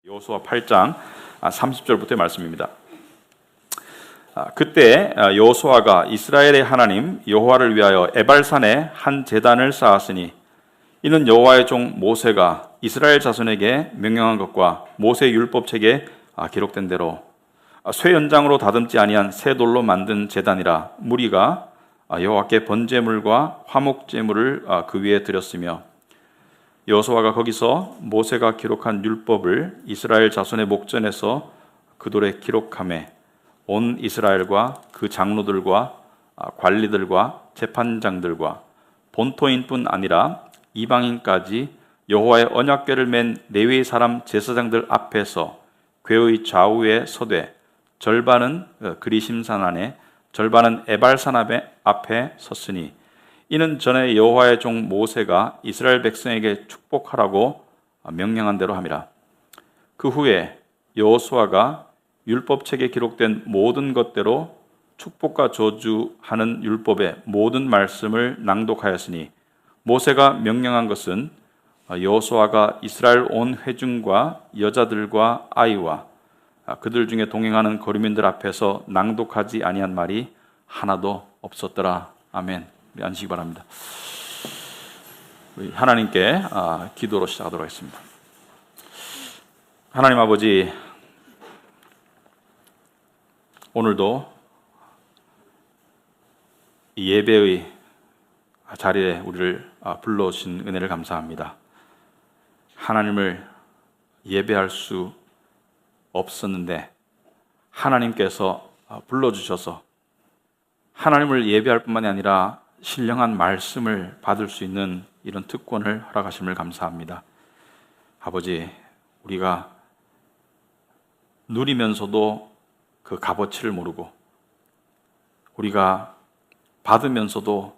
여호수아 8장 30절부터의 말씀입니다. 그때 여호수아가 이스라엘의 하나님 여호와를 위하여 에발산에 한 제단을 쌓았으니 이는 여호와의 종 모세가 이스라엘 자손에게 명령한 것과 모세 율법책에 기록된 대로 쇠 연장으로 다듬지 아니한 새 돌로 만든 제단이라. 무리가 여호와께 번제물과 화목제물을 그 위에 드렸으며 여호수아가 거기서 모세가 기록한 율법을 이스라엘 자손의 목전에서 그 돌에 기록하매 온 이스라엘과 그 장로들과 관리들과 재판장들과 본토인뿐 아니라 이방인까지 여호와의 언약궤를 맨 레위 사람 제사장들 앞에서 궤의 좌우에 서되 절반은 그리심산 안에 절반은 에발산 앞에 섰으니 이는 전에 여호와의 종 모세가 이스라엘 백성에게 축복하라고 명령한 대로 함이라. 그 후에 여호수아가 율법책에 기록된 모든 것대로 축복과 저주하는 율법의 모든 말씀을 낭독하였으니 모세가 명령한 것은 여호수아가 이스라엘 온 회중과 여자들과 아이와 그들 중에 동행하는 거류민들 앞에서 낭독하지 아니한 말이 하나도 없었더라. 아멘. 앉으시기 바랍니다. 우리 하나님께 기도로 시작하도록 하겠습니다. 하나님 아버지, 오늘도 이 예배의 자리에 우리를 불러주신 은혜를 감사합니다. 하나님을 예배할 수 없었는데 하나님께서 불러주셔서 하나님을 예배할 뿐만이 아니라 신령한 말씀을 받을 수 있는 이런 특권을 허락하심을 감사합니다. 아버지, 우리가 누리면서도 그 값어치를 모르고 우리가 받으면서도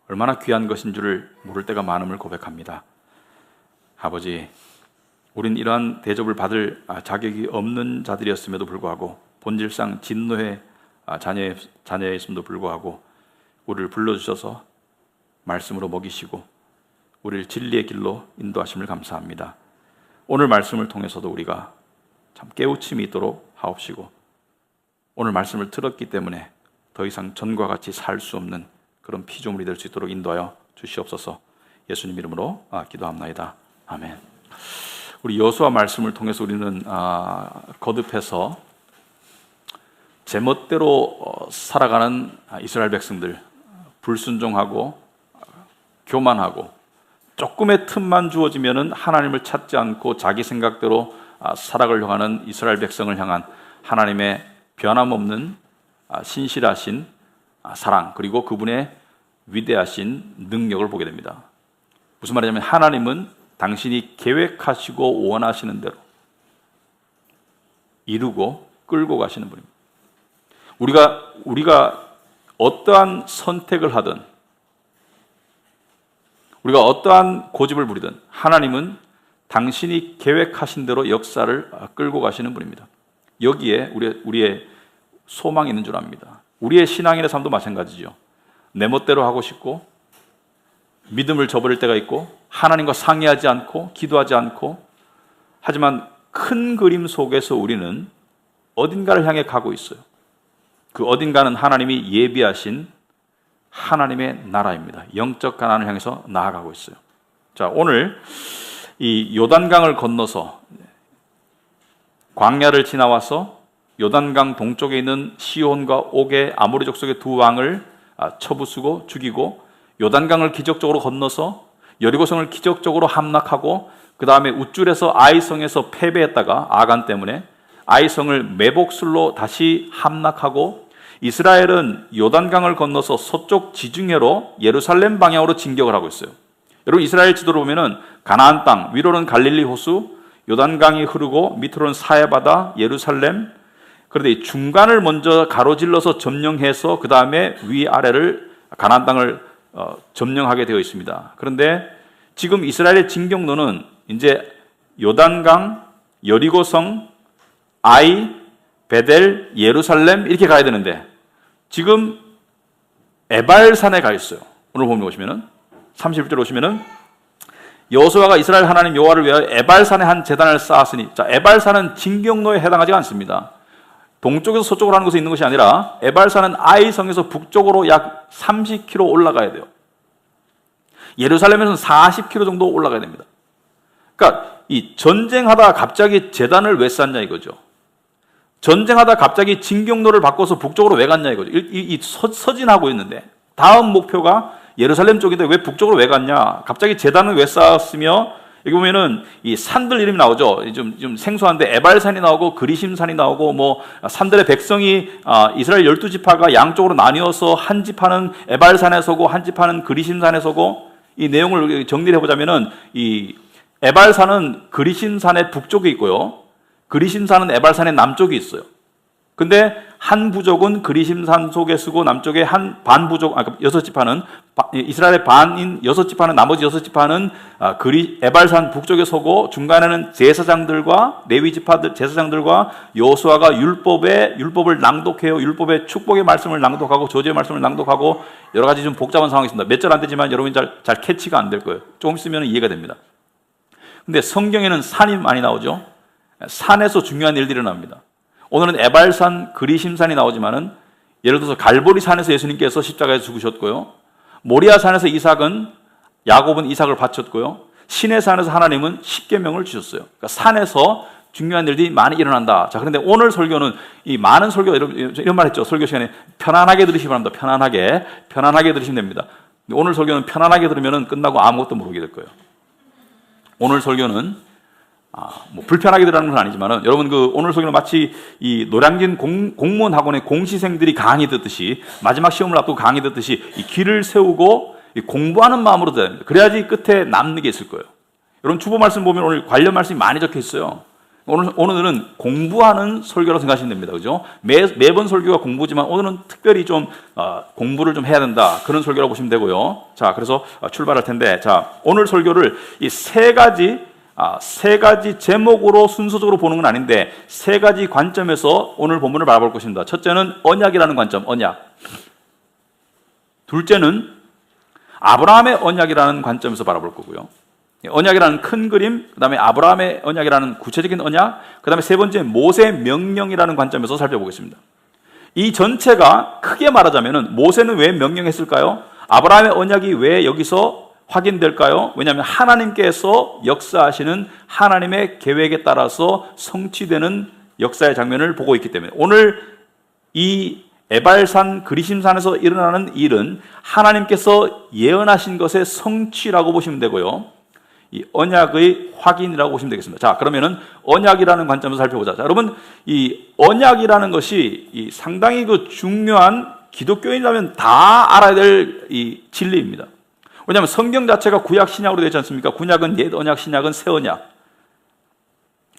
얼마나 귀한 것인 줄을 모를 때가 많음을 고백합니다. 아버지, 우린 이러한 대접을 받을 자격이 없는 자들이었음에도 불구하고 본질상 진노의 자녀였음에도 불구하고 우리를 불러주셔서 말씀으로 먹이시고 우리를 진리의 길로 인도하심을 감사합니다. 오늘 말씀을 통해서도 우리가 참 깨우침이 있도록 하옵시고 오늘 말씀을 들었기 때문에 더 이상 전과 같이 살 수 없는 그런 피조물이 될 수 있도록 인도하여 주시옵소서. 예수님 이름으로 기도합나이다. 아멘. 우리 여호수아 말씀을 통해서 우리는 거듭해서 제멋대로 살아가는 이스라엘 백성들, 불순종하고 교만하고 조금의 틈만 주어지면은 하나님을 찾지 않고 자기 생각대로 살아가려고 하는 이스라엘 백성을 향한 하나님의 변함없는 신실하신 사랑, 그리고 그분의 위대하신 능력을 보게 됩니다. 무슨 말이냐면 하나님은 당신이 계획하시고 원하시는 대로 이루고 끌고 가시는 분입니다. 우리가 어떠한 선택을 하든 우리가 어떠한 고집을 부리든 하나님은 당신이 계획하신 대로 역사를 끌고 가시는 분입니다. 여기에 우리의 소망이 있는 줄 압니다. 우리의 신앙인의 삶도 마찬가지죠. 내 멋대로 하고 싶고 믿음을 저버릴 때가 있고 하나님과 상의하지 않고 기도하지 않고, 하지만 큰 그림 속에서 우리는 어딘가를 향해 가고 있어요. 그 어딘가는 하나님이 예비하신 하나님의 나라입니다. 영적 가나안을 향해서 나아가고 있어요. 자, 오늘 이 요단강을 건너서 광야를 지나와서 요단강 동쪽에 있는 시온과 옥의 아모리 족속의 두 왕을 쳐부수고 죽이고 요단강을 기적적으로 건너서 여리고성을 기적적으로 함락하고 그 다음에 우쭐에서 아이성에서 패배했다가 아간 때문에 아이성을 매복술로 다시 함락하고 이스라엘은 요단강을 건너서 서쪽 지중해로 예루살렘 방향으로 진격을 하고 있어요. 여러분, 이스라엘 지도를 보면은 가나안 땅, 위로는 갈릴리 호수, 요단강이 흐르고 밑으로는 사해바다, 예루살렘. 그런데 이 중간을 먼저 가로질러서 점령해서 그 다음에 위아래를 가나안 땅을 점령하게 되어 있습니다. 그런데 지금 이스라엘의 진격로는 이제 요단강, 여리고성, 아이, 베델, 예루살렘 이렇게 가야 되는데 지금 에발산에 가 있어요. 오늘 보면 오시면은 31절 오시면은 여호수아가 이스라엘 하나님 여호와를 위하여 에발산에 한 제단을 쌓았으니, 자, 에발산은 진경로에 해당하지 않습니다. 동쪽에서 서쪽으로 하는 곳에 있는 것이 아니라 에발산은 아이성에서 북쪽으로 약 30km 올라가야 돼요. 예루살렘에서는 40km 정도 올라가야 됩니다. 그러니까 이 전쟁하다 갑자기 제단을 왜 쌓냐 이거죠. 전쟁하다 갑자기 진경로를 바꿔서 북쪽으로 왜 갔냐 이거죠. 서진하고 있는데 다음 목표가 예루살렘 쪽인데 왜 북쪽으로 왜 갔냐? 갑자기 제단을 왜 쌓았으며, 여기 보면은 이 산들 이름이 나오죠. 좀 생소한데 에발산이 나오고 그리심산이 나오고, 뭐 산들의 백성이 이스라엘 12지파가 양쪽으로 나뉘어서 한 지파는 에발산에 서고 한 지파는 그리심산에 서고, 이 내용을 정리를 해보자면은 이 에발산은 그리심산의 북쪽에 있고요, 그리심산은 에발산의 남쪽에 있어요. 근데 한 부족은 그리심산 속에 쓰고 남쪽에 한 반 부족, 여섯 지파는 이스라엘의 반인 여섯 지파는, 나머지 여섯 지파는 에발산 북쪽에 서고, 중간에는 제사장들과 레위 지파들 제사장들과 여호수아가 율법을 낭독해요. 율법의 축복의 말씀을 낭독하고 저주의 말씀을 낭독하고, 여러 가지 좀 복잡한 상황이 있습니다. 몇 절 안 되지만 여러분이 잘 캐치가 안 될 거예요. 조금 있으면 이해가 됩니다. 근데 성경에는 산이 많이 나오죠. 산에서 중요한 일들이 일어납니다. 오늘은 에발산, 그리심산이 나오지만은, 예를 들어서 갈보리산에서 예수님께서 십자가에 죽으셨고요, 모리아산에서 야곱은 이삭을 바쳤고요, 시내산에서 하나님은 십계명을 주셨어요. 그러니까 산에서 중요한 일들이 많이 일어난다. 자, 그런데 오늘 설교는 이 많은 설교, 이런 말 했죠. 설교 시간에 편안하게 들으시기 바랍니다. 편안하게 들으시면 됩니다. 오늘 설교는 편안하게 들으면 끝나고 아무것도 모르게 될 거예요. 오늘 설교는 뭐 불편하게 들으라는 건 아니지만은, 여러분 오늘 설교는 마치 이 노량진 공무원 학원의 공시생들이 강의 듣듯이, 마지막 시험을 앞두고 강의 듣듯이 이 귀를 세우고 공부하는 마음으로 들어야 됩니다. 그래야지 끝에 남는 게 있을 거예요. 여러분 주보 말씀 보면 오늘 관련 말씀이 많이 적혀 있어요. 오늘은 공부하는 설교라고 생각하시면 됩니다. 그죠? 매번 설교가 공부지만 오늘은 특별히 좀 공부를 좀 해야 된다, 그런 설교라고 보시면 되고요. 자, 그래서 출발할 텐데, 자, 오늘 설교를 이 세 가지 제목으로 순서적으로 보는 건 아닌데, 세 가지 관점에서 오늘 본문을 바라볼 것입니다. 첫째는 언약이라는 관점, 언약. 둘째는 아브라함의 언약이라는 관점에서 바라볼 거고요. 언약이라는 큰 그림, 그 다음에 아브라함의 언약이라는 구체적인 언약, 그 다음에 세 번째 모세 명령이라는 관점에서 살펴보겠습니다. 이 전체가 크게 말하자면은, 모세는 왜 명령했을까요? 아브라함의 언약이 왜 여기서 확인될까요? 왜냐하면 하나님께서 역사하시는 하나님의 계획에 따라서 성취되는 역사의 장면을 보고 있기 때문에, 오늘 이 에발산 그리심산에서 일어나는 일은 하나님께서 예언하신 것의 성취라고 보시면 되고요, 이 언약의 확인이라고 보시면 되겠습니다. 자, 그러면은 언약이라는 관점에서 살펴보자. 자, 여러분, 이 언약이라는 것이 상당히 중요한, 기독교인이라면 다 알아야 될 이 진리입니다. 왜냐하면 성경 자체가 구약 신약으로 되지 않습니까? 구약은 옛 언약, 신약은 새 언약.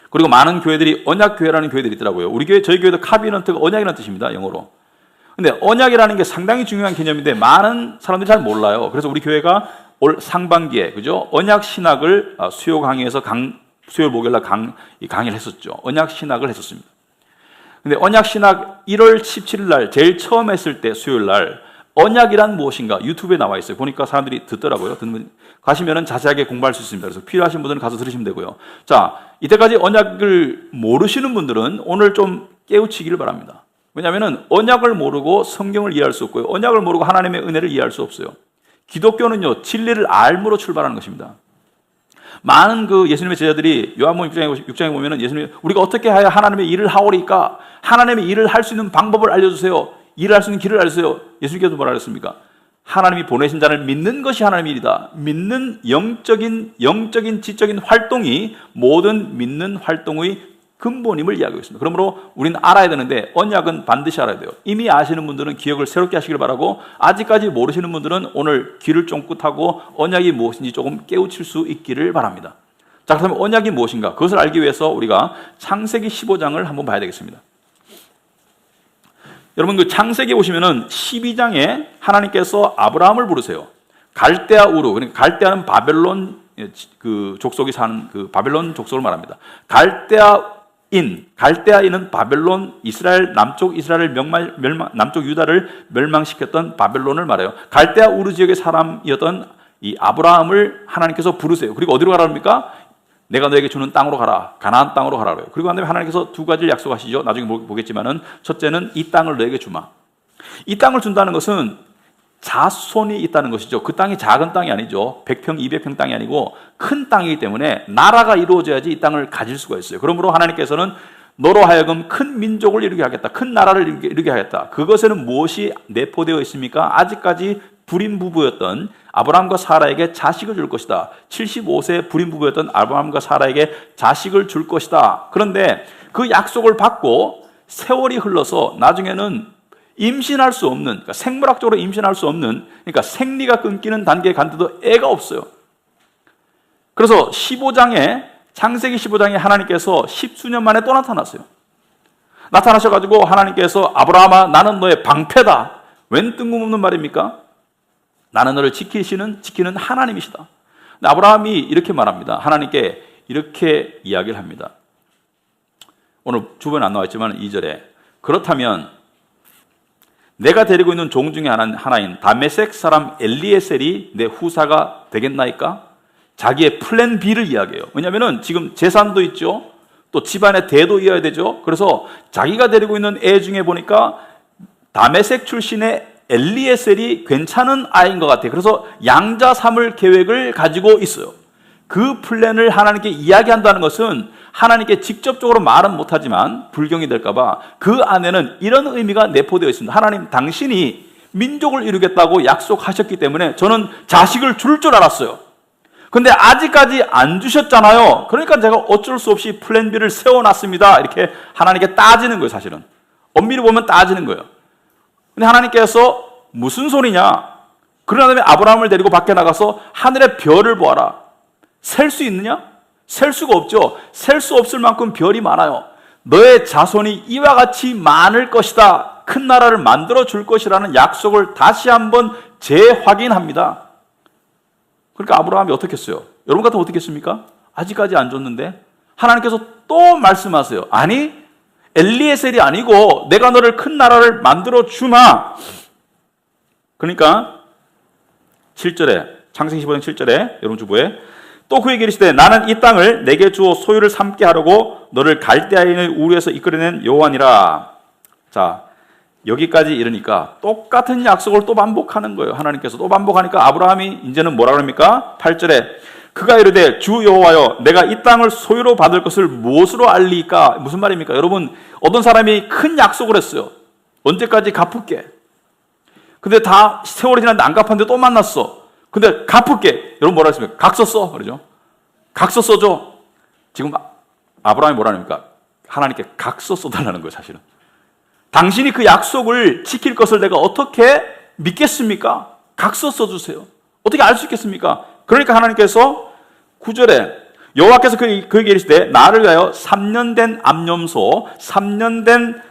그리고 많은 교회들이 언약교회라는 교회들이 있더라고요. 우리 교회, 저희 교회도 카비넌트가 언약이라는 뜻입니다, 영어로. 근데 언약이라는 게 상당히 중요한 개념인데 많은 사람들이 잘 몰라요. 그래서 우리 교회가 올 상반기에, 그죠? 언약 신학을 수요 강의에서 수요일 목요일날 강의를 했었죠. 언약 신학을 했었습니다. 근데 언약 신학 1월 17일 날 제일 처음 했을 때 수요일 날 언약이란 무엇인가 유튜브에 나와 있어요. 보니까 사람들이 듣더라고요. 가시면은 자세하게 공부할 수 있습니다. 그래서 필요하신 분들은 가서 들으시면 되고요. 자, 이때까지 언약을 모르시는 분들은 오늘 좀 깨우치기를 바랍니다. 왜냐하면은 언약을 모르고 성경을 이해할 수 없고요, 언약을 모르고 하나님의 은혜를 이해할 수 없어요. 기독교는요, 진리를 알므로 출발하는 것입니다. 많은 예수님의 제자들이 요한복음 6장에 보면은 예수님이 우리가 어떻게 해야 하나님의 일을 하오리까? 하나님의 일을 할 수 있는 방법을 알려주세요. 일을 할 수 있는 길을 알려주세요. 예수님께서 뭐라 그랬습니까? 하나님이 보내신 자를 믿는 것이 하나님의 일이다. 믿는 영적인 지적인 활동이 모든 믿는 활동의 근본임을 이야기하고 있습니다. 그러므로 우리는 알아야 되는데, 언약은 반드시 알아야 돼요. 이미 아시는 분들은 기억을 새롭게 하시길 바라고, 아직까지 모르시는 분들은 오늘 귀를 쫑긋하고 언약이 무엇인지 조금 깨우칠 수 있기를 바랍니다. 자, 그렇다면 언약이 무엇인가? 그것을 알기 위해서 우리가 창세기 15장을 한번 봐야 되겠습니다. 여러분, 창세기에 보시면은 12장에 하나님께서 아브라함을 부르세요. 갈대아 우르, 그러니까 갈대아는 바벨론 족속이 사는 바벨론 족속을 말합니다. 갈대아인은 바벨론, 남쪽 이스라엘 남쪽 유다를 멸망시켰던 바벨론을 말해요. 갈대아 우르 지역의 사람이었던 이 아브라함을 하나님께서 부르세요. 그리고 어디로 가라 합니까? 내가 너에게 주는 땅으로 가라. 가나안 땅으로 가라 그래요. 그리고 난 다음에 하나님께서 두 가지를 약속하시죠. 나중에 보겠지만은 첫째는 이 땅을 너에게 주마. 이 땅을 준다는 것은 자손이 있다는 것이죠. 그 땅이 작은 땅이 아니죠. 100평, 200평 땅이 아니고 큰 땅이기 때문에 나라가 이루어져야지 이 땅을 가질 수가 있어요. 그러므로 하나님께서는 너로 하여금 큰 민족을 이루게 하겠다. 큰 나라를 이루게 하겠다. 그것에는 무엇이 내포되어 있습니까? 아직까지 불임 부부였던 아브라함과 사라에게 자식을 줄 것이다. 75세 불임 부부였던 아브라함과 사라에게 자식을 줄 것이다. 그런데 그 약속을 받고 세월이 흘러서 나중에는 임신할 수 없는, 그러니까 생물학적으로 임신할 수 없는, 그러니까 생리가 끊기는 단계에 갔는데도 애가 없어요. 그래서 15장에, 창세기 15장에 하나님께서 10수년 만에 또 나타났어요. 나타나셔가지고 하나님께서 아브라함아 나는 너의 방패다. 웬 뜬금없는 말입니까? 나는 너를 지키는 하나님이시다. 근데 아브라함이 이렇게 말합니다. 하나님께 이렇게 이야기를 합니다. 오늘 주변에 안 나와있지만 2절에 그렇다면 내가 데리고 있는 종 중에 하나인 다메섹 사람 엘리에셀이 내 후사가 되겠나이까? 자기의 플랜 B를 이야기해요. 왜냐하면 지금 재산도 있죠. 또 집안의 대도 이어야 되죠. 그래서 자기가 데리고 있는 애 중에 보니까 다메섹 출신의 엘리에셀이 괜찮은 아이인 것 같아요. 그래서 양자 삼을 계획을 가지고 있어요. 그 플랜을 하나님께 이야기한다는 것은 하나님께 직접적으로 말은 못하지만 불경이 될까봐 그 안에는 이런 의미가 내포되어 있습니다. 하나님 당신이 민족을 이루겠다고 약속하셨기 때문에 저는 자식을 줄 줄 알았어요. 근데 아직까지 안 주셨잖아요. 그러니까 제가 어쩔 수 없이 플랜 B를 세워놨습니다. 이렇게 하나님께 따지는 거예요. 사실은 엄밀히 보면 따지는 거예요. 근데 하나님께서 무슨 소리냐? 그러나 다음에 아브라함을 데리고 밖에 나가서 하늘의 별을 보아라. 셀 수 있느냐? 셀 수가 없죠. 셀 수 없을 만큼 별이 많아요. 너의 자손이 이와 같이 많을 것이다. 큰 나라를 만들어 줄 것이라는 약속을 다시 한번 재확인합니다. 그러니까 아브라함이 어떻게 했어요? 여러분 같으면 어떻게 했습니까? 아직까지 안 줬는데 하나님께서 또 말씀하세요. 아니 엘리에셀이 아니고 내가 너를 큰 나라를 만들어 주마. 그러니까 7절에 창세기 15장 7절에 여러분 주보에 또 그에게 이르시되 나는 이 땅을 내게 주어 소유를 삼게 하려고 너를 갈대아인의 우르에서 이끌어낸 여호와니라. 자 여기까지 이르니까 똑같은 약속을 또 반복하는 거예요. 하나님께서 또 반복하니까 아브라함이 이제는 뭐라 그럽니까? 8절에 그가 이르되 주 여호와여 내가 이 땅을 소유로 받을 것을 무엇으로 알리까? 무슨 말입니까? 여러분 어떤 사람이 큰 약속을 했어요. 언제까지 갚을게. 근데 다 세월이 지났는데 안 갚았는데 또 만났어. 근데 갚을게. 여러분 뭐라 했습니까? 각서 써. 그러죠? 각서 써줘. 지금 아브라함이 뭐라 합니까? 하나님께 각서 써달라는 거예요. 사실은 당신이 그 약속을 지킬 것을 내가 어떻게 믿겠습니까? 각서 써주세요. 어떻게 알 수 있겠습니까? 그러니까 하나님께서 9절에 여호와께서 그에게 이르시되 나를 위하여 3년 된 암염소, 3년 된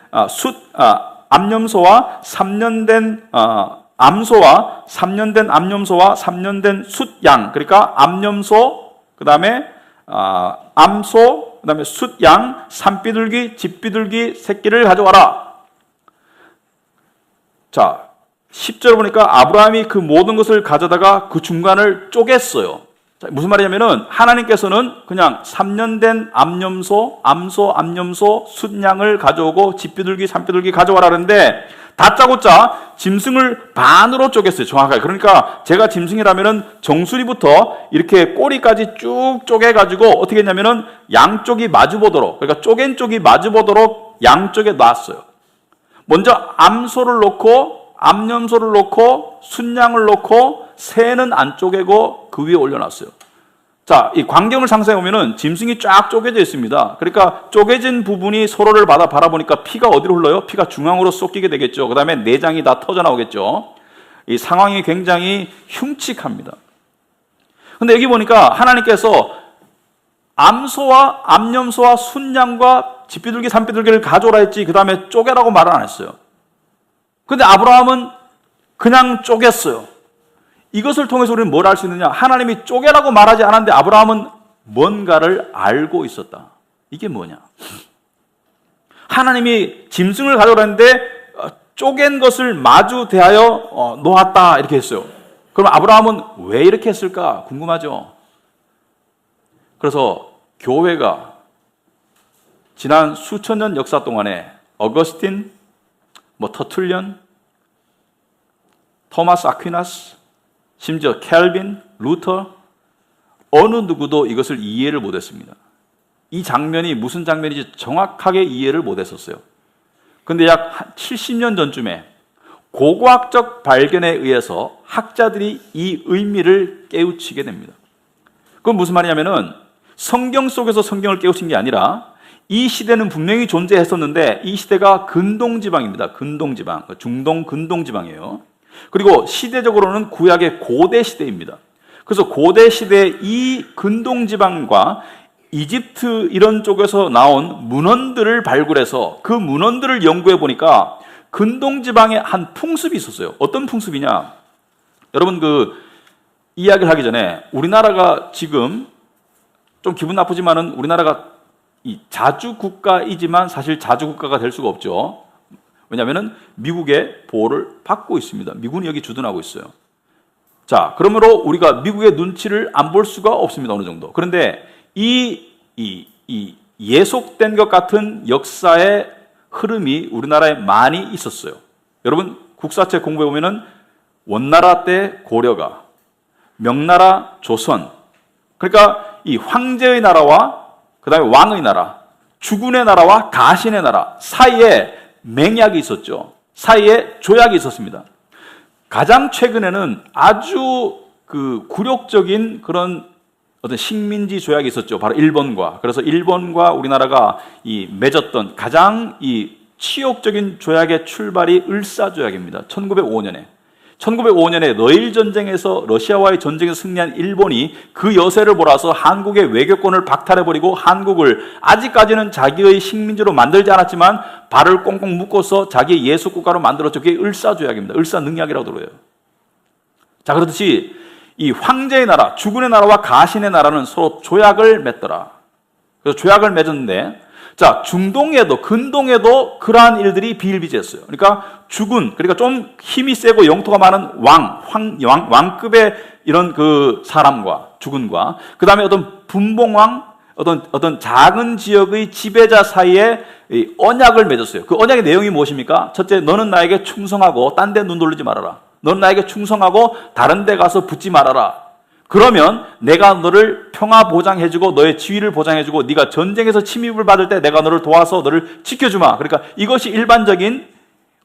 암염소와 3년 된 암소와 3년 된 암염소와 3년 된 숫양. 그러니까 암염소, 그 다음에 암소, 그 다음에 숫양, 산비둘기, 집비둘기 새끼를 가져와라. 자, 10절 보니까 아브라함이 그 모든 것을 가져다가 그 중간을 쪼갰어요. 자, 무슨 말이냐면은 하나님께서는 그냥 3년 된 암염소, 암염소, 숫양을 가져오고 집비둘기, 산비둘기 가져와라 그러는데 다짜고짜 짐승을 반으로 쪼갰어요. 정확하게. 그러니까 제가 짐승이라면은 정수리부터 이렇게 꼬리까지 쭉 쪼개가지고 어떻게 했냐면은 양쪽이 마주보도록, 그러니까 쪼갠 쪽이 마주보도록 양쪽에 놨어요. 먼저 암소를 놓고 암염소를 놓고 순양을 놓고 새는 안 쪼개고 그 위에 올려놨어요. 자, 이 광경을 상상해 보면은 짐승이 쫙 쪼개져 있습니다. 그러니까 쪼개진 부분이 서로를 바라보니까 피가 어디로 흘러요? 피가 중앙으로 쏟기게 되겠죠. 그 다음에 내장이 다 터져 나오겠죠. 이 상황이 굉장히 흉측합니다. 근데 여기 보니까 하나님께서 암소와 암염소와 순양과 집비둘기, 산비둘기를 가져오라 했지 그 다음에 쪼개라고 말은 안 했어요. 근데 아브라함은 그냥 쪼갰어요. 이것을 통해서 우리는 뭘 알 수 있느냐? 하나님이 쪼개라고 말하지 않았는데 아브라함은 뭔가를 알고 있었다. 이게 뭐냐? 하나님이 짐승을 가져오라 했는데 쪼갠 것을 마주 대하여 놓았다 이렇게 했어요. 그럼 아브라함은 왜 이렇게 했을까 궁금하죠. 그래서 교회가 지난 수천 년 역사 동안에 어거스틴, 터툴리언, 토마스 아퀴나스, 심지어 켈빈, 루터, 어느 누구도 이것을 이해를 못했습니다. 이 장면이 무슨 장면인지 정확하게 이해를 못했었어요. 그런데 약 70년 전쯤에 고고학적 발견에 의해서 학자들이 이 의미를 깨우치게 됩니다. 그건 무슨 말이냐면은 성경 속에서 성경을 깨우친 게 아니라 이 시대는 분명히 존재했었는데 이 시대가 근동지방입니다. 근동지방, 중동 근동지방이에요. 그리고 시대적으로는 구약의 고대 시대입니다. 그래서 고대 시대의 이 근동지방과 이집트 이런 쪽에서 나온 문헌들을 발굴해서 그 문헌들을 연구해 보니까 근동지방에 한 풍습이 있었어요. 어떤 풍습이냐? 여러분 이야기를 하기 전에 우리나라가 지금 좀 기분 나쁘지만은 우리나라가 이 자주국가이지만 사실 자주국가가 될 수가 없죠. 왜냐하면 미국의 보호를 받고 있습니다. 미군이 여기 주둔하고 있어요. 자, 그러므로 우리가 미국의 눈치를 안 볼 수가 없습니다. 어느 정도. 그런데 이 예속된 것 같은 역사의 흐름이 우리나라에 많이 있었어요. 여러분 국사책 공부해 보면은 원나라 때 고려가, 명나라 조선, 그러니까 이 황제의 나라와 그 다음에 왕의 나라, 주군의 나라와 가신의 나라 사이에 맹약이 있었죠. 사이에 조약이 있었습니다. 가장 최근에는 아주 굴욕적인 그런 어떤 식민지 조약이 있었죠. 바로 일본과. 그래서 일본과 우리나라가 맺었던 가장 치욕적인 조약의 출발이 을사조약입니다. 1905년에. 1905년에 러일 전쟁에서 러시아와의 전쟁에서 승리한 일본이 그 여세를 몰아서 한국의 외교권을 박탈해버리고 한국을 아직까지는 자기의 식민지로 만들지 않았지만 발을 꽁꽁 묶어서 자기의 예수국가로 만들었죠. 그게 을사조약입니다. 을사능약이라고 그래요. 자, 그렇듯이 이 황제의 나라, 주군의 나라와 가신의 나라는 서로 조약을 맺더라. 그래서 조약을 맺었는데, 자, 중동에도, 근동에도 그러한 일들이 비일비재했어요. 그러니까 주군, 그러니까 좀 힘이 세고 영토가 많은 왕급의 이런 사람과, 주군과, 그 다음에 어떤 분봉왕, 어떤 작은 지역의 지배자 사이에 언약을 맺었어요. 그 언약의 내용이 무엇입니까? 첫째, 너는 나에게 충성하고 딴 데 눈 돌리지 말아라. 너는 나에게 충성하고 다른 데 가서 붙지 말아라. 그러면 내가 너를 평화 보장해주고 너의 지위를 보장해주고 네가 전쟁에서 침입을 받을 때 내가 너를 도와서 너를 지켜주마. 그러니까 이것이 일반적인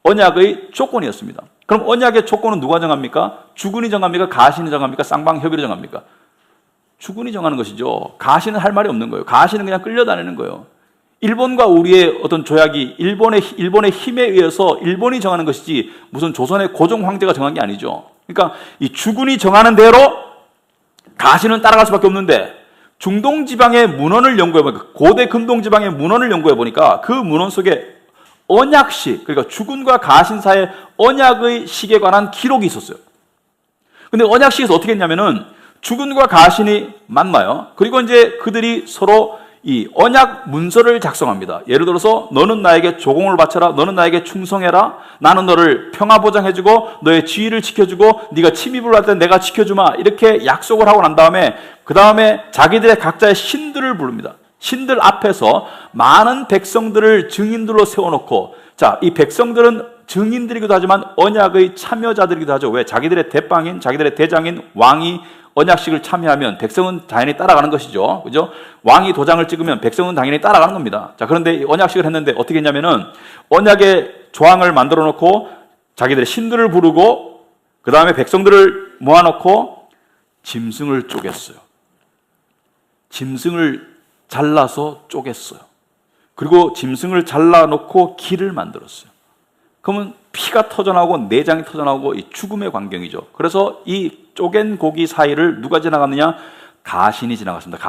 언약의 조건이었습니다. 그럼 언약의 조건은 누가 정합니까? 주군이 정합니까? 가신이 정합니까? 쌍방협의를 정합니까? 주군이 정하는 것이죠. 가신은 할 말이 없는 거예요. 가신은 그냥 끌려다니는 거예요. 일본과 우리의 어떤 조약이 일본의 힘에 의해서 일본이 정하는 것이지 무슨 조선의 고종 황제가 정한 게 아니죠. 그러니까 이 주군이 정하는 대로 가신은 따라갈 수밖에 없는데 중동 지방의 문헌을 연구해 보니까 고대 근동 지방의 문헌을 연구해 보니까 그 문헌 속에 언약식, 그러니까 주군과 가신 사이의 언약의 식에 관한 기록이 있었어요. 근데 언약식에서 어떻게 했냐면은 주군과 가신이 만나요. 그리고 이제 그들이 서로 이 언약 문서를 작성합니다. 예를 들어서 너는 나에게 조공을 바쳐라. 너는 나에게 충성해라. 나는 너를 평화 보장해주고 너의 지위를 지켜주고 네가 침입을 할 때 내가 지켜주마. 이렇게 약속을 하고 난 다음에 그 다음에 자기들의 각자의 신들을 부릅니다. 신들 앞에서 많은 백성들을 증인들로 세워놓고 자, 이 백성들은 증인들이기도 하지만 언약의 참여자들이기도 하죠. 왜? 자기들의 대빵인, 자기들의 대장인 왕이 언약식을 참여하면 백성은 당연히 따라가는 것이죠. 그죠? 왕이 도장을 찍으면 백성은 당연히 따라가는 겁니다. 자, 그런데 언약식을 했는데 어떻게 했냐면은 언약의 조항을 만들어 놓고 자기들의 신들을 부르고 그 다음에 백성들을 모아놓고 짐승을 쪼갰어요. 짐승을 잘라서 쪼갰어요. 그리고 짐승을 잘라놓고 기를 만들었어요. 그러면 피가 터져나오고 내장이 터져나오고 이 죽음의 광경이죠. 그래서 이 쪼갠 고기 사이를 누가 지나갔느냐? 가신이 지나갔습니다.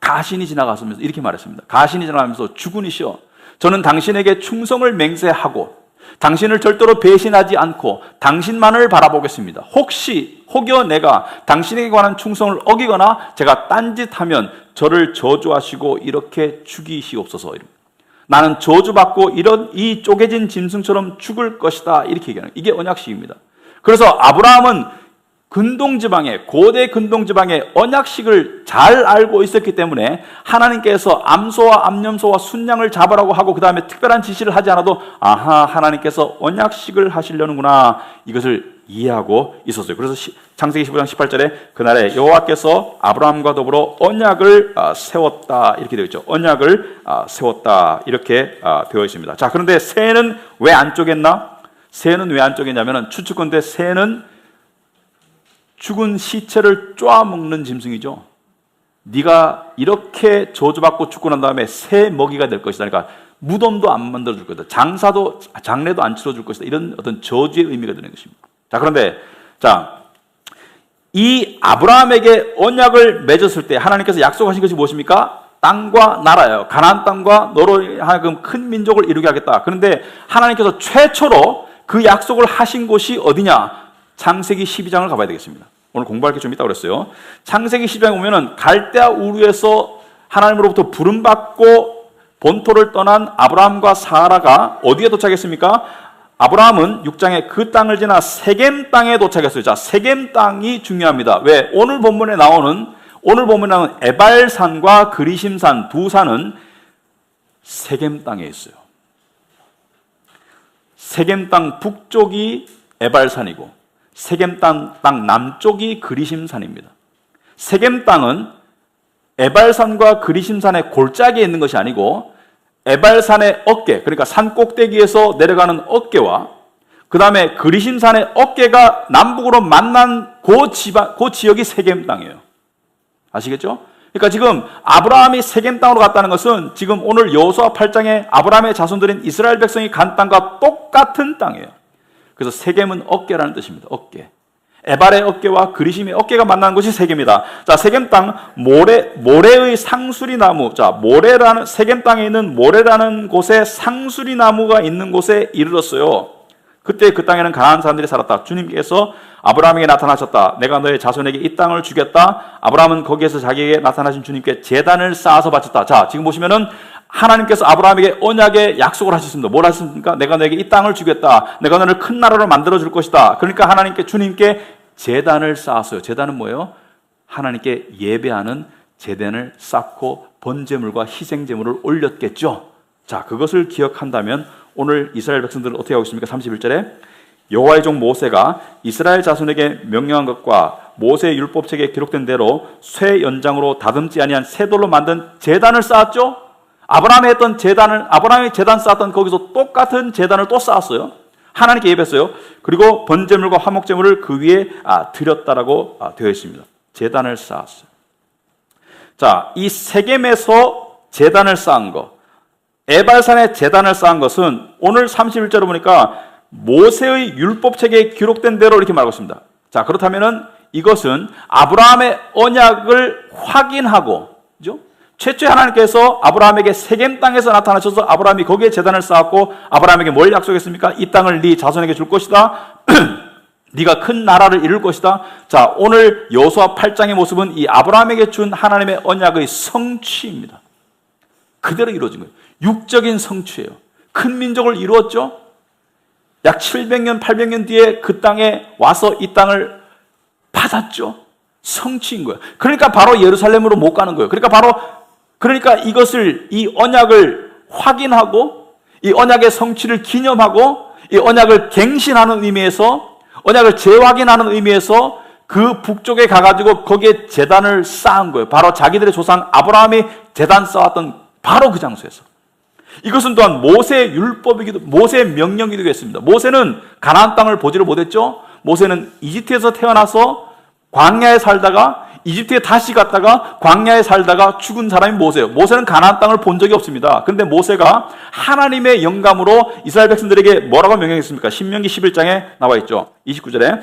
가신이 지나갔으면서 이렇게 말했습니다. 가신이 지나가면서 주군이시여, 저는 당신에게 충성을 맹세하고 당신을 절대로 배신하지 않고 당신만을 바라보겠습니다. 혹여 내가 당신에게 관한 충성을 어기거나 제가 딴짓하면 저를 저주하시고 이렇게 죽이시옵소서. 나는 저주받고 이 쪼개진 짐승처럼 죽을 것이다. 이렇게 얘기하는, 이게 언약식입니다. 그래서 아브라함은 고대 근동 지방의 언약식을 잘 알고 있었기 때문에 하나님께서 암소와 암염소와 순양을 잡으라고 하고 그 다음에 특별한 지시를 하지 않아도 아하, 하나님께서 언약식을 하시려는구나, 이것을 이해하고 있었어요. 그래서 창세기 15장 18절에 그날에 여호와께서 아브라함과 더불어 언약을 세웠다, 이렇게 되어 있죠. 언약을 세웠다, 이렇게 되어 있습니다. 자, 그런데 새는 왜 안 쪼갰나? 새는 왜 안 쪼갰냐면, 추측컨대 새는 죽은 시체를 쪼아먹는 짐승이죠. 네가 이렇게 저주받고 죽고 난 다음에 새 먹이가 될 것이다. 그러니까 무덤도 안 만들어줄 것이다. 장례도 안 치러줄 것이다. 이런 어떤 저주의 의미가 드는 것입니다. 자, 그런데 이 아브라함에게 언약을 맺었을 때 하나님께서 약속하신 것이 무엇입니까? 땅과 나라예요. 가나안 땅과 너로 하여금 큰 민족을 이루게 하겠다. 그런데 하나님께서 최초로 그 약속을 하신 곳이 어디냐? 창세기 12장을 가봐야 되겠습니다. 오늘 공부할 게 좀 있다고 그랬어요. 창세기 12장에 보면은 갈대아 우르에서 하나님으로부터 부름받고 본토를 떠난 아브라함과 사라가 어디에 도착했습니까? 아브라함은 6장에 그 땅을 지나 세겜 땅에 도착했어요. 자, 세겜 땅이 중요합니다. 왜? 오늘 본문에 나오는 에발산과 그리심산 두 산은 세겜 땅에 있어요. 세겜 땅 북쪽이 에발산이고 세겜 땅 남쪽이 그리심산입니다. 세겜 땅은 에발산과 그리심산의 골짜기에 있는 것이 아니고 에발산의 어깨, 그러니까 산 꼭대기에서 내려가는 어깨와 그 다음에 그리심산의 어깨가 남북으로 만난 그 지역이 세겜 땅이에요. 아시겠죠? 그러니까 지금 아브라함이 세겜 땅으로 갔다는 것은 지금 오늘 여호수아 8장에 아브라함의 자손들인 이스라엘 백성이 간 땅과 똑같은 땅이에요. 그래서 세겜은 어깨라는 뜻입니다. 어깨. 에발의 어깨와 그리심의 어깨가 만나는 곳이 세겜이다. 자, 세겜 땅 모래의 상수리 나무. 자, 세겜 땅에 있는 모래라는 곳에 상수리 나무가 있는 곳에 이르렀어요. 그때 그 땅에는 가나안 사람들이 살았다. 주님께서 아브라함에게 나타나셨다. 내가 너의 자손에게 이 땅을 주겠다. 아브라함은 거기에서 자기에게 나타나신 주님께 제단을 쌓아서 바쳤다. 자, 지금 보시면은 하나님께서 아브라함에게 언약의 약속을 하셨습니다. 뭘 하셨습니까? 내가 너에게 이 땅을 주겠다. 내가 너를 큰 나라로 만들어 줄 것이다. 그러니까 주님께 제단을 쌓았어요. 제단은 뭐예요? 하나님께 예배하는 제단을 쌓고 번제물과 희생제물을 올렸겠죠. 자, 그것을 기억한다면 오늘 이스라엘 백성들은 어떻게 하고 있습니까? 31절에 여호와의 종 모세가 이스라엘 자손에게 명령한 것과 모세의 율법책에 기록된 대로 쇠 연장으로 다듬지 아니한 새 돌로 만든 제단을 쌓았죠. 아브라함이 제단 쌓았던 거기서 똑같은 제단을 또 쌓았어요. 하나님께 예배했어요. 그리고 번제물과 화목제물을 그 위에 드렸다라고 되어 있습니다. 제단을 쌓았어요. 자, 이 세겜에서 제단을 쌓은 것, 에발산에 제단을 쌓은 것은 오늘 31절을 보니까 모세의 율법책에 기록된 대로 이렇게 말하고 있습니다. 자, 그렇다면은 이것은 아브라함의 언약을 확인하고, 그죠? 최초에 하나님께서 아브라함에게 세겜 땅에서 나타나셔서 아브라함이 거기에 제단을 쌓았고 아브라함에게 뭘 약속했습니까? 이 땅을 네 자손에게 줄 것이다. 네가 큰 나라를 이룰 것이다. 자, 오늘 여호수아 8장의 모습은 이 아브라함에게 준 하나님의 언약의 성취입니다. 그대로 이루어진 거예요. 육적인 성취예요. 큰 민족을 이루었죠. 약 700년, 800년 뒤에 그 땅에 와서 이 땅을 받았죠. 성취인 거예요. 그러니까 바로 예루살렘으로 못 가는 거예요. 그러니까 이 언약을 확인하고 이 언약의 성취를 기념하고 이 언약을 갱신하는 의미에서, 언약을 재확인하는 의미에서 그 북쪽에 가가지고 거기에 제단을 쌓은 거예요. 바로 자기들의 조상 아브라함이 제단 쌓았던 바로 그 장소에서. 이것은 또한 모세의 율법이기도, 모세의 명령이기도 했습니다. 모세는 가나안 땅을 보지를 못했죠. 모세는 이집트에서 태어나서 광야에 살다가 이집트에 다시 갔다가 광야에 살다가 죽은 사람이 모세예요. 모세는 가나안 땅을 본 적이 없습니다. 그런데 모세가 하나님의 영감으로 이스라엘 백성들에게 뭐라고 명령했습니까? 신명기 11장에 나와 있죠. 29절에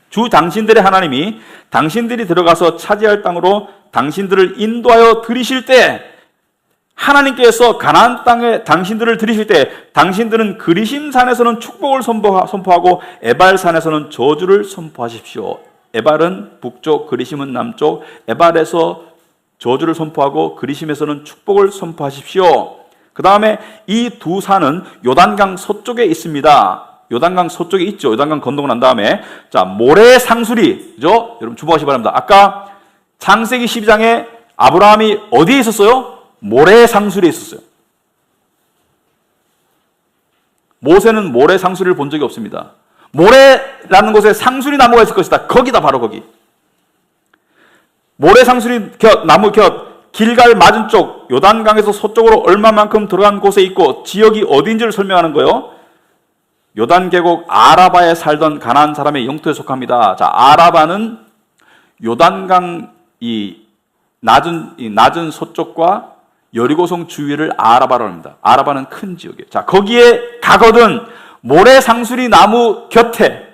주 당신들의 하나님이 당신들이 들어가서 차지할 땅으로 당신들을 인도하여 들이실 때, 하나님께서 가나안 땅에 당신들을 들이실 때 당신들은 그리심산에서는 축복을 선포하고 에발산에서는 저주를 선포하십시오. 에발은 북쪽, 그리심은 남쪽. 에발에서 저주를 선포하고 그리심에서는 축복을 선포하십시오. 그 다음에 이 두 산은 요단강 서쪽에 있습니다. 요단강 서쪽에 있죠. 요단강 건너고 난 다음에 자, 모래 상수리죠. 여러분 주목하시기 바랍니다. 아까 창세기 12장에 아브라함이 어디에 있었어요? 모래 상수리에 있었어요. 모세는 모래 상수리를 본 적이 없습니다. 모래라는 곳에 상수리 나무가 있을 것이다. 거기다, 바로 거기. 모래 상수리 곁, 나무 곁, 길갈 맞은 쪽, 요단강에서 서쪽으로 얼마만큼 들어간 곳에 있고 지역이 어딘지를 설명하는 거예요. 요단 계곡 아라바에 살던 가나안 사람의 영토에 속합니다. 자, 아라바는 요단강 이 낮은 서쪽과 여리고성 주위를 아라바라고 합니다. 아라바는 큰 지역이에요. 자, 거기에 가거든 모래 상수리 나무 곁에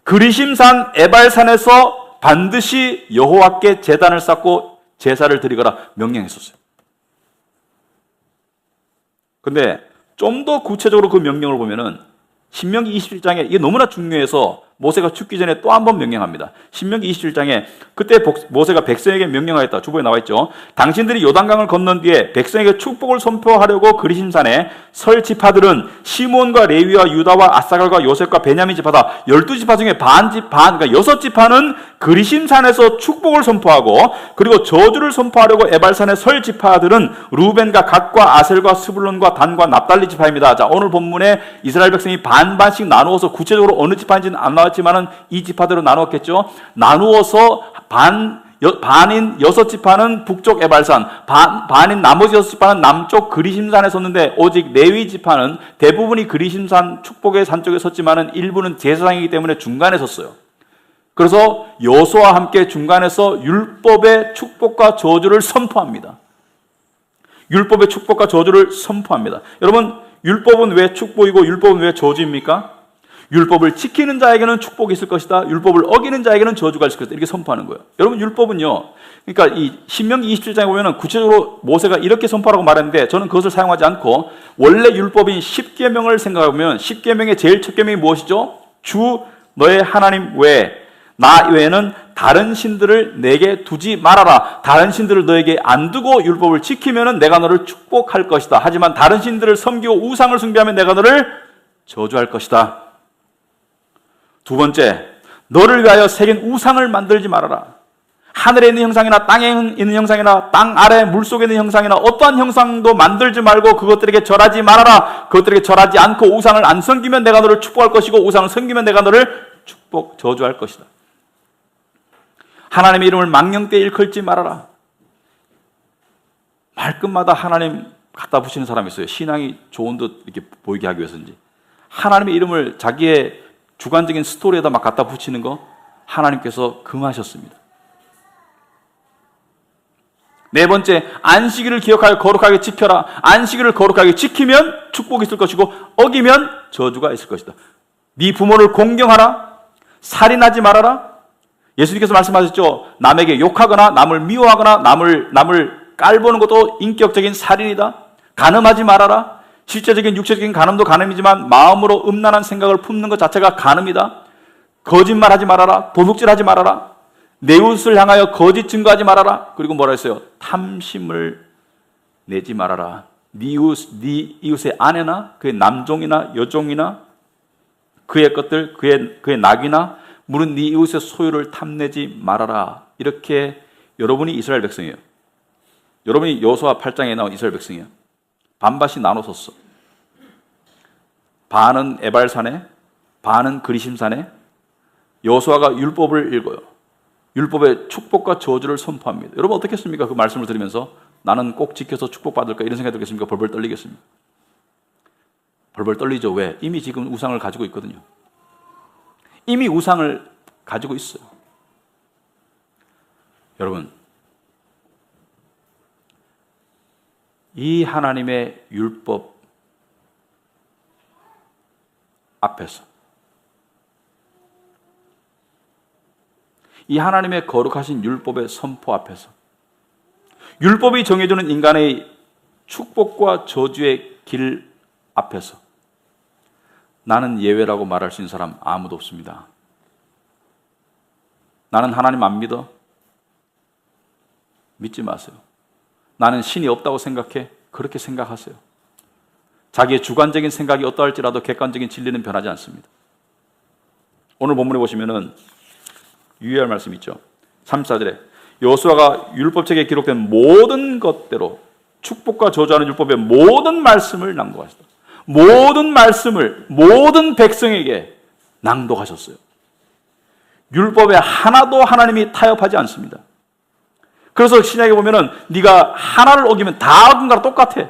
그리심산 에발산에서 반드시 여호와께 제단을 쌓고 제사를 드리거라 명령했었어요. 근데 좀 더 구체적으로 그 명령을 보면은 신명기 27장에 이게 너무나 중요해서 모세가 죽기 전에 또 한 번 명령합니다. 신명기 27장에 그때 모세가 백성에게 명령하였다. 주보에 나와 있죠. 당신들이 요단강을 건넌 뒤에 백성에게 축복을 선포하려고 그리심산에 설 지파들은 시몬과 레위와 유다와 아사갈과 요셉과 베냐민 지파다. 12지파 중에 그러니까 6지파는 그리심산에서 축복을 선포하고, 그리고 저주를 선포하려고 에발산의 설 지파들은 루벤과 갓과 아셀과 스불론과 단과 납달리 지파입니다. 자, 오늘 본문에 이스라엘 백성이 반반씩 나누어서 구체적으로 어느 지파인지는 안 나왔지만은 이 지파대로 나누었겠죠. 나누어서 반인 6지파는 북쪽 에발산, 반인 나머지 6지파는 남쪽 그리심산에 섰는데, 오직 레위 지파는 대부분이 그리심산 축복의 산 쪽에 섰지만은 일부는 제사장이기 때문에 중간에 섰어요. 그래서 여호수아와 함께 중간에서 율법의 축복과 저주를 선포합니다. 율법의 축복과 저주를 선포합니다. 여러분, 율법은 왜 축복이고 율법은 왜 저주입니까? 율법을 지키는 자에게는 축복이 있을 것이다. 율법을 어기는 자에게는 저주가 있을 것이다. 이렇게 선포하는 거예요. 여러분, 율법은요, 그러니까 이 신명기 27장에 보면은 구체적으로 모세가 이렇게 선포하라고 말했는데, 저는 그것을 사용하지 않고 원래 율법인 10계명을 생각해보면 10계명의 제일 첫 계명이 무엇이죠? 주 너의 하나님 외에, 나 외에는 다른 신들을 내게 두지 말아라. 다른 신들을 너에게 안 두고 율법을 지키면은 내가 너를 축복할 것이다. 하지만 다른 신들을 섬기고 우상을 숭배하면 내가 너를 저주할 것이다. 두 번째, 너를 위하여 새긴 우상을 만들지 말아라. 하늘에 있는 형상이나 땅에 있는 형상이나 땅 아래 물속에 있는 형상이나 어떠한 형상도 만들지 말고 그것들에게 절하지 말아라. 그것들에게 절하지 않고 우상을 안 섬기면 내가 너를 축복할 것이고 우상을 섬기면 내가 너를 저주할 것이다. 하나님의 이름을 망령되이 일컬지 말아라. 말끝마다 하나님 갖다 붙이는 사람이 있어요. 신앙이 좋은 듯 이렇게 보이게 하기 위해서인지. 하나님의 이름을 자기의 주관적인 스토리에다 막 갖다 붙이는 거 하나님께서 금하셨습니다. 네 번째, 안식일을 기억하여 거룩하게 지켜라. 안식일을 거룩하게 지키면 축복이 있을 것이고 어기면 저주가 있을 것이다. 네 부모를 공경하라. 살인하지 말아라. 예수님께서 말씀하셨죠. 남에게 욕하거나 남을 미워하거나 남을 깔보는 것도 인격적인 살인이다. 간음하지 말아라. 실제적인 육체적인 간음도 간음이지만 마음으로 음란한 생각을 품는 것 자체가 간음이다. 거짓말하지 말아라. 도둑질하지 말아라. 내 이웃을 향하여 거짓 증거하지 말아라. 그리고 뭐라 했어요? 탐심을 내지 말아라. 네 이웃의 아내나 그의 남종이나 여종이나 그의 것들, 그의 낙이나 물은 네 이웃의 소유를 탐내지 말아라. 이렇게 여러분이 이스라엘 백성이에요. 여러분이 여호수아 8장에 나온 이스라엘 백성이에요. 반반씩 나눠섰어. 반은 에발산에, 반은 그리심산에. 여호수아가 율법을 읽어요. 율법의 축복과 저주를 선포합니다. 여러분 어떻겠습니까? 그 말씀을 들으면서 나는 꼭 지켜서 축복받을까 이런 생각이 들겠습니까? 벌벌 떨리겠습니까? 벌벌 떨리죠. 왜? 이미 지금 우상을 가지고 있거든요. 이미 우상을 가지고 있어요. 여러분, 이 하나님의 율법 앞에서, 이 하나님의 거룩하신 율법의 선포 앞에서, 율법이 정해주는 인간의 축복과 저주의 길 앞에서 나는 예외라고 말할 수 있는 사람 아무도 없습니다. 나는 하나님 안 믿어? 믿지 마세요. 나는 신이 없다고 생각해? 그렇게 생각하세요. 자기의 주관적인 생각이 어떠할지라도 객관적인 진리는 변하지 않습니다. 오늘 본문에 보시면은 유의할 말씀이 있죠. 34절에 여호수아가 율법책에 기록된 모든 것대로 축복과 저주하는 율법의 모든 말씀을 낭독하셨다. 모든 말씀을 모든 백성에게 낭독하셨어요. 율법에 하나도 하나님이 타협하지 않습니다. 그래서 신약에 보면은 네가 하나를 어기면 다 어긴 거랑 똑같아.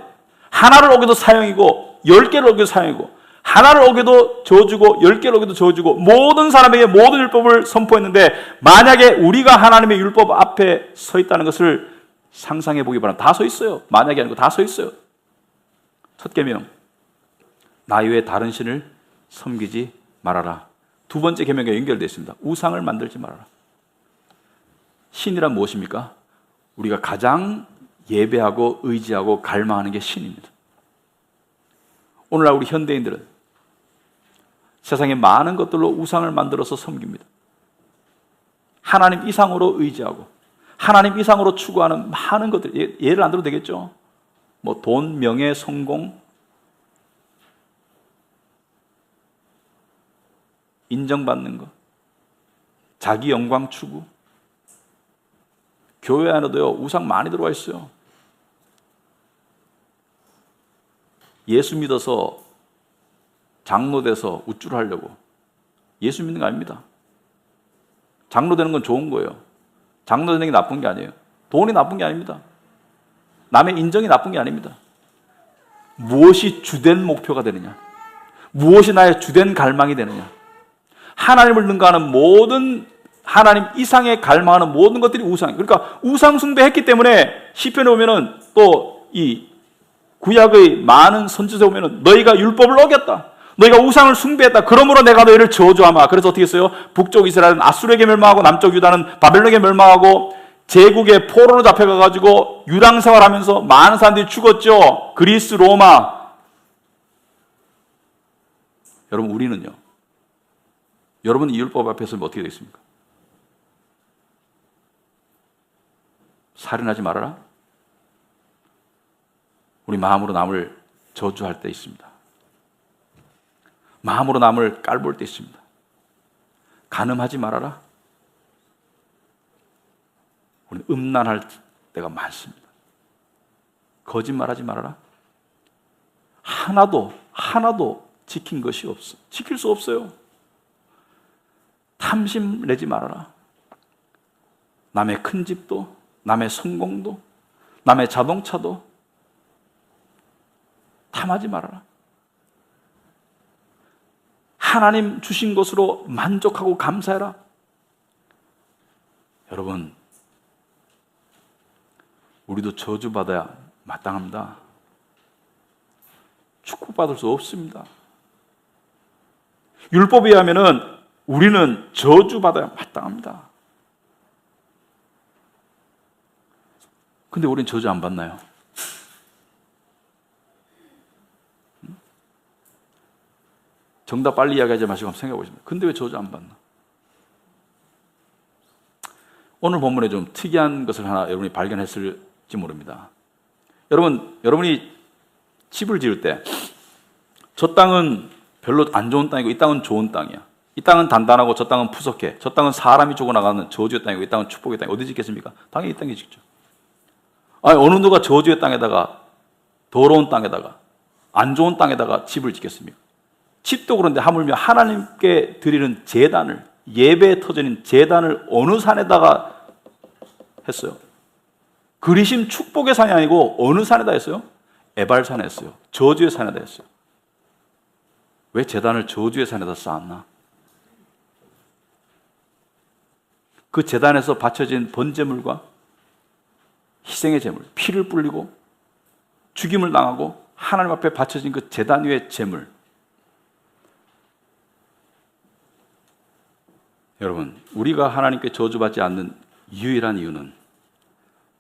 하나를 어겨도 사형이고 10개를 어겨도 사형이고 하나를 어겨도 저주고 10개를 어겨도 저주고 모든 사람에게 모든 율법을 선포했는데 만약에 우리가 하나님의 율법 앞에 서 있다는 것을 상상해 보기 바랍니다. 다 서 있어요. 만약에 아니고 다 서 있어요. 첫 계명, 나 외에 다른 신을 섬기지 말아라. 두 번째 계명과 연결되어 있습니다. 우상을 만들지 말아라. 신이란 무엇입니까? 우리가 가장 예배하고 의지하고 갈망하는 게 신입니다. 오늘날 우리 현대인들은 세상에 많은 것들로 우상을 만들어서 섬깁니다. 하나님 이상으로 의지하고 하나님 이상으로 추구하는 많은 것들, 예를 안 들어도 되겠죠? 뭐 돈, 명예, 성공, 인정받는 것, 자기 영광 추구. 교회 안에도요 우상 많이 들어와 있어요. 예수 믿어서 장로 돼서 우쭐하려고. 예수 믿는 거 아닙니다. 장로 되는 건 좋은 거예요. 장로 되는 게 나쁜 게 아니에요. 돈이 나쁜 게 아닙니다. 남의 인정이 나쁜 게 아닙니다. 무엇이 주된 목표가 되느냐, 무엇이 나의 주된 갈망이 되느냐. 하나님을 능가하는 모든, 하나님 이상의 갈망하는 모든 것들이 우상이에요. 그러니까 우상 숭배했기 때문에 시편에 보면은 또 이 구약의 많은 선지서에 보면은 너희가 율법을 어겼다, 너희가 우상을 숭배했다, 그러므로 내가 너희를 저주하마. 그래서 어떻게 했어요? 북쪽 이스라엘은 아수르에게 멸망하고 남쪽 유다는 바벨론에게 멸망하고 제국의 포로로 잡혀가가지고 유랑 생활하면서 많은 사람들이 죽었죠. 그리스, 로마. 여러분 우리는요, 여러분 이 율법 앞에 서면 어떻게 되겠습니까? 살인하지 말아라? 우리 마음으로 남을 저주할 때 있습니다. 마음으로 남을 깔볼 때 있습니다. 간음하지 말아라? 우리는 음란할 때가 많습니다. 거짓말하지 말아라? 하나도 지킨 것이 없어. 지킬 수 없어요. 탐심 내지 말아라. 남의 큰 집도, 남의 성공도, 남의 자동차도 탐하지 말아라. 하나님 주신 것으로 만족하고 감사해라. 여러분, 우리도 저주받아야 마땅합니다. 축복받을 수 없습니다. 율법에 의하면은 우리는 저주받아야 마땅합니다. 근데 우리는 저주 안 받나요? 정답 빨리 이야기하지 마시고 한번 생각해 보십시오. 근데 왜 저주 안 받나? 오늘 본문에 좀 특이한 것을 하나 여러분이 발견했을지 모릅니다. 여러분이 집을 지을 때 저 땅은 별로 안 좋은 땅이고 이 땅은 좋은 땅이야. 이 땅은 단단하고 저 땅은 푸석해. 저 땅은 사람이 죽어나가는 저주의 땅이고 이 땅은 축복의 땅이고 어디 짓겠습니까? 당연히 이 땅에 짓죠. 아니, 어느 누가 저주의 땅에다가, 더러운 땅에다가, 안 좋은 땅에다가 집을 짓겠습니까? 집도 그런데 하물며 하나님께 드리는 제단을, 예배에 터지는 제단을 어느 산에다가 했어요? 그리심 축복의 산이 아니고 어느 산에다 했어요? 에발산에 했어요. 저주의 산에다 했어요. 왜 제단을 저주의 산에다 쌓았나? 그 제단에서 바쳐진 번제물과 희생의 제물, 피를 뿌리고 죽임을 당하고 하나님 앞에 바쳐진 그 제단 위의 제물. 여러분, 우리가 하나님께 저주받지 않는 유일한 이유는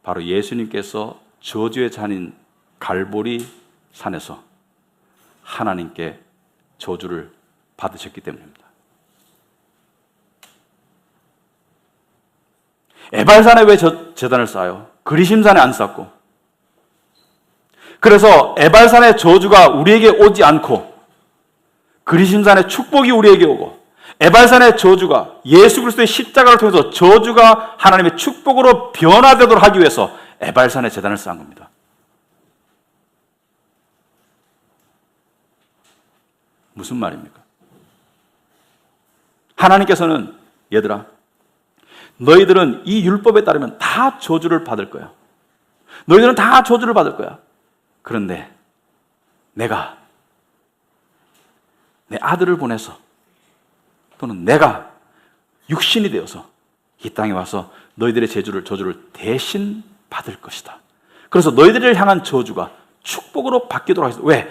바로 예수님께서 저주의 잔인 갈보리 산에서 하나님께 저주를 받으셨기 때문입니다. 에발산에 왜 제단을 쌓아요? 그리심산에 안 쌓고. 그래서 에발산의 저주가 우리에게 오지 않고 그리심산의 축복이 우리에게 오고 에발산의 저주가 예수 그리스도의 십자가를 통해서 저주가 하나님의 축복으로 변화되도록 하기 위해서 에발산의 제단을 쌓은 겁니다. 무슨 말입니까? 하나님께서는 얘들아, 너희들은 이 율법에 따르면 다 저주를 받을 거야. 너희들은 다 저주를 받을 거야. 그런데 내가 내 아들을 보내서 또는 내가 육신이 되어서 이 땅에 와서 너희들의 저주를 대신 받을 것이다. 그래서 너희들을 향한 저주가 축복으로 바뀌도록 하겠다. 왜?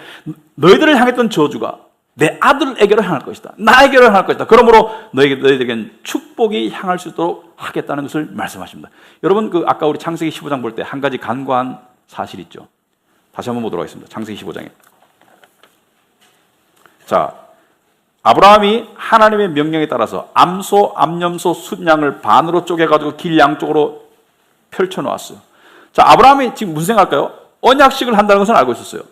너희들을 향했던 저주가 내 아들에게로 향할 것이다. 나에게로 향할 것이다. 그러므로 너희에게는 축복이 향할 수 있도록 하겠다는 것을 말씀하십니다. 여러분, 아까 우리 창세기 15장 볼 때 한 가지 간과한 사실 있죠. 다시 한번 보도록 하겠습니다. 창세기 15장에. 자, 아브라함이 하나님의 명령에 따라서 암소, 암염소, 숫양을 반으로 쪼개가지고 길 양쪽으로 펼쳐놓았어요. 자, 아브라함이 지금 무슨 생각할까요? 언약식을 한다는 것은 알고 있었어요.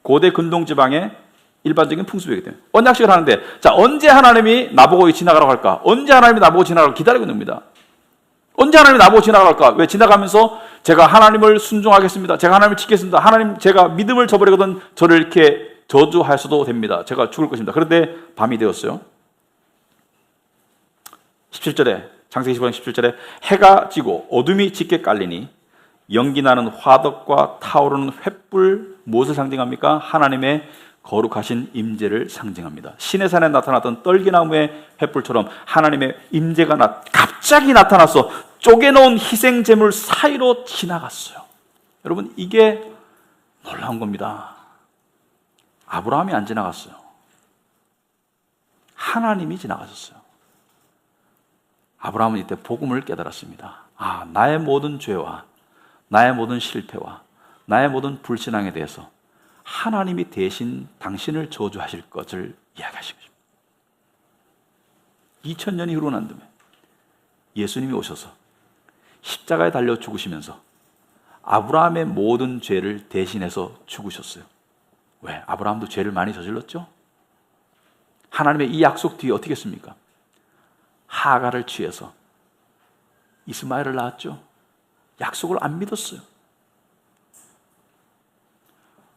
고대 근동지방의 일반적인 풍습이기 때문에 언약식을 하는데, 자, 언제 하나님이 나보고 지나가라고 할까? 언제 하나님이 나보고 지나가라고 기다리고 있는 겁니다. 언제 하나님이 나보고 지나가라고 할까? 왜? 지나가면서 제가 하나님을 순종하겠습니다. 제가 하나님을 지키겠습니다. 하나님, 제가 믿음을 저버리거든 저를 이렇게 저주하셔도 됩니다. 제가 죽을 것입니다. 그런데 밤이 되었어요. 17절에, 창세기 15장 17절에 해가 지고 어둠이 짙게 깔리니 연기 나는 화덕과 타오르는 횃불, 무엇을 상징합니까? 하나님의 거룩하신 임재를 상징합니다. 시내산에 나타났던 떨기나무의 횃불처럼 하나님의 임재가 갑자기 나타나서 쪼개놓은 희생제물 사이로 지나갔어요. 여러분, 이게 놀라운 겁니다. 아브라함이 안 지나갔어요. 하나님이 지나가셨어요. 아브라함은 이때 복음을 깨달았습니다. 아, 나의 모든 죄와 나의 모든 실패와 나의 모든 불신앙에 대해서 하나님이 대신 당신을 저주하실 것을 이야기하신 것입니다. 2000년이 흐르고 난 다음에 예수님이 오셔서 십자가에 달려 죽으시면서 아브라함의 모든 죄를 대신해서 죽으셨어요. 왜? 아브라함도 죄를 많이 저질렀죠? 하나님의 이 약속 뒤에 어떻게 했습니까? 하가를 취해서 이스마엘을 낳았죠. 약속을 안 믿었어요.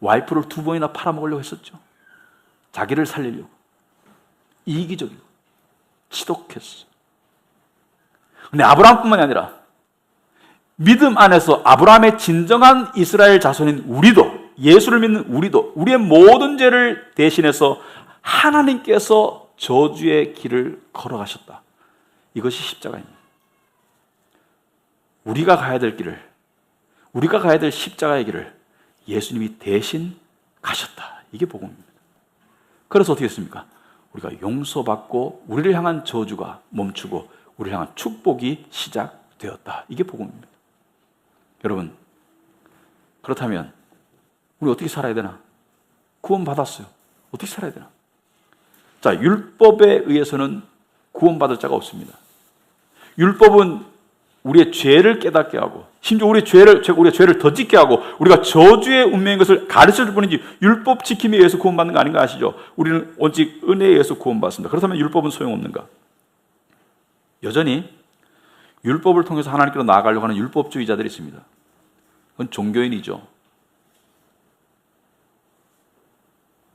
와이프를 2번이나 팔아먹으려고 했었죠. 자기를 살리려고. 이기적이고 지독했어요. 근데 아브라함뿐만이 아니라 믿음 안에서 아브라함의 진정한 이스라엘 자손인 우리도, 예수를 믿는 우리도 우리의 모든 죄를 대신해서 하나님께서 저주의 길을 걸어가셨다. 이것이 십자가입니다. 우리가 가야 될 길을, 우리가 가야 될 십자가의 길을 예수님이 대신 가셨다. 이게 복음입니다. 그래서 어떻게 했습니까? 우리가 용서받고 우리를 향한 저주가 멈추고 우리를 향한 축복이 시작되었다. 이게 복음입니다. 여러분, 그렇다면 우리 어떻게 살아야 되나? 구원받았어요. 어떻게 살아야 되나? 자, 율법에 의해서는 구원받을 자가 없습니다. 율법은 우리의 죄를 깨닫게 하고, 심지어 우리의 죄를 더 짓게 하고, 우리가 저주의 운명인 것을 가르쳐 줄 뿐이지, 율법 지킴에 의해서 구원받는 거 아닌 거 아시죠? 우리는 오직 은혜에 의해서 구원받습니다. 그렇다면 율법은 소용없는가? 여전히 율법을 통해서 하나님께로 나아가려고 하는 율법주의자들이 있습니다. 그건 종교인이죠.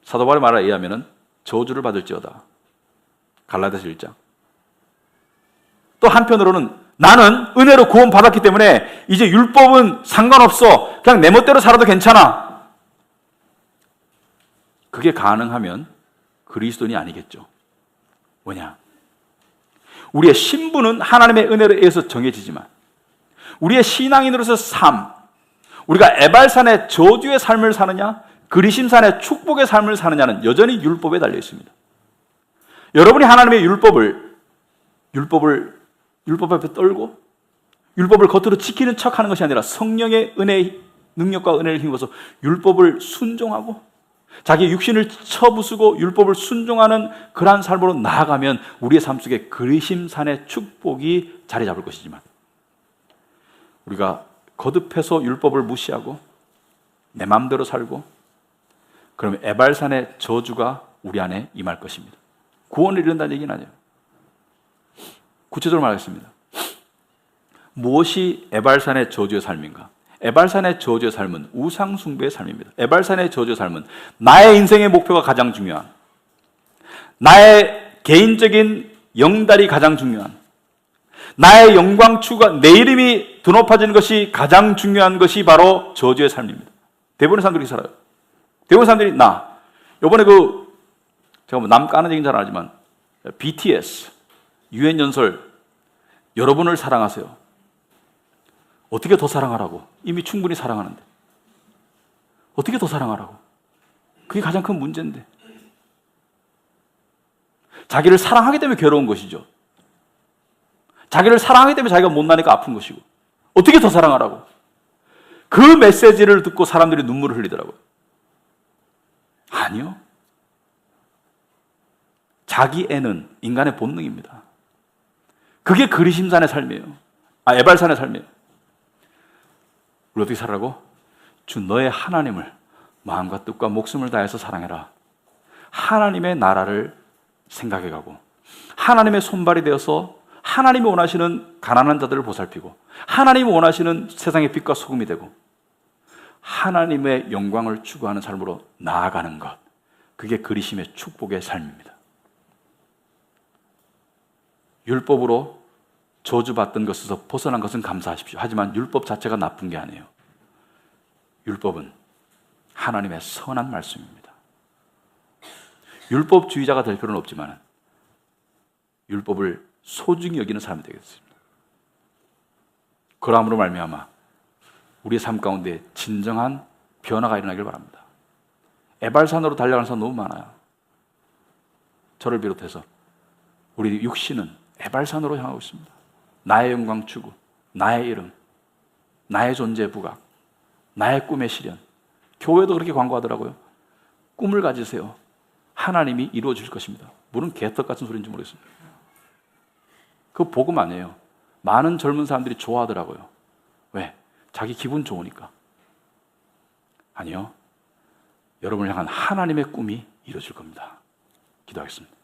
사도 바울의 말에 의하면 저주를 받을지어다. 갈라디아서 1장. 또 한편으로는 나는 은혜로 구원받았기 때문에 이제 율법은 상관없어. 그냥 내 멋대로 살아도 괜찮아. 그게 가능하면 그리스도인이 아니겠죠. 뭐냐? 우리의 신분은 하나님의 은혜로 의해서 정해지지만 우리의 신앙인으로서 삶, 우리가 에발산의 저주의 삶을 사느냐, 그리심산의 축복의 삶을 사느냐는 여전히 율법에 달려 있습니다. 여러분이 하나님의 율법 앞에 떨고 율법을 겉으로 지키는 척하는 것이 아니라 성령의 은혜, 능력과 은혜를 힘입어서 율법을 순종하고 자기 육신을 쳐부수고 율법을 순종하는 그러한 삶으로 나아가면 우리의 삶 속에 그리심산의 축복이 자리 잡을 것이지만, 우리가 거듭해서 율법을 무시하고 내 마음대로 살고 그러면 에발산의 저주가 우리 안에 임할 것입니다. 구원을 이룬다는 얘기는 아니에요. 구체적으로 말하겠습니다. 무엇이 에발산의 저주의 삶인가? 에발산의 저주의 삶은 우상숭배의 삶입니다. 에발산의 저주의 삶은 나의 인생의 목표가 가장 중요한, 나의 개인적인 영달이 가장 중요한, 나의 영광 추구가, 내 이름이 드높아지는 것이 가장 중요한 것이 바로 저주의 삶입니다. 대부분의 사람들이 살아요. 대부분의 사람들이 요번에 제가 뭐 남 까는 얘기는 잘 안 하지만 BTS 유엔 연설 여러분을 사랑하세요. 어떻게 더 사랑하라고? 이미 충분히 사랑하는데 어떻게 더 사랑하라고? 그게 가장 큰 문제인데, 자기를 사랑하기 때문에 괴로운 것이죠. 자기를 사랑하기 때문에 자기가 못나니까 아픈 것이고, 어떻게 더 사랑하라고? 그 메시지를 듣고 사람들이 눈물을 흘리더라고요. 아니요. 자기 애는 인간의 본능입니다. 그게 그리심산의 삶이에요. 에발산의 삶이에요. 우리 어떻게 살라고? 주 너의 하나님을 마음과 뜻과 목숨을 다해서 사랑해라. 하나님의 나라를 생각해가고, 하나님의 손발이 되어서 하나님이 원하시는 가난한 자들을 보살피고, 하나님이 원하시는 세상의 빛과 소금이 되고, 하나님의 영광을 추구하는 삶으로 나아가는 것, 그게 그리심의 축복의 삶입니다. 율법으로 저주받던 것에서 벗어난 것은 감사하십시오. 하지만 율법 자체가 나쁜 게 아니에요. 율법은 하나님의 선한 말씀입니다. 율법주의자가 될 필요는 없지만 율법을 소중히 여기는 사람이 되겠습니다. 그러함으로 말미암아 우리의 삶 가운데 진정한 변화가 일어나길 바랍니다. 에발산으로 달려가는 사람 너무 많아요. 저를 비롯해서 우리 육신은 에발산으로 향하고 있습니다. 나의 영광 추구, 나의 이름, 나의 존재 부각, 나의 꿈의 실현. 교회도 그렇게 광고하더라고요. 꿈을 가지세요. 하나님이 이루어 주실 것입니다. 물론 개떡 같은 소리인지 모르겠습니다. 그거 복음 아니에요. 많은 젊은 사람들이 좋아하더라고요. 왜? 자기 기분 좋으니까. 아니요. 여러분을 향한 하나님의 꿈이 이루어질 겁니다. 기도하겠습니다.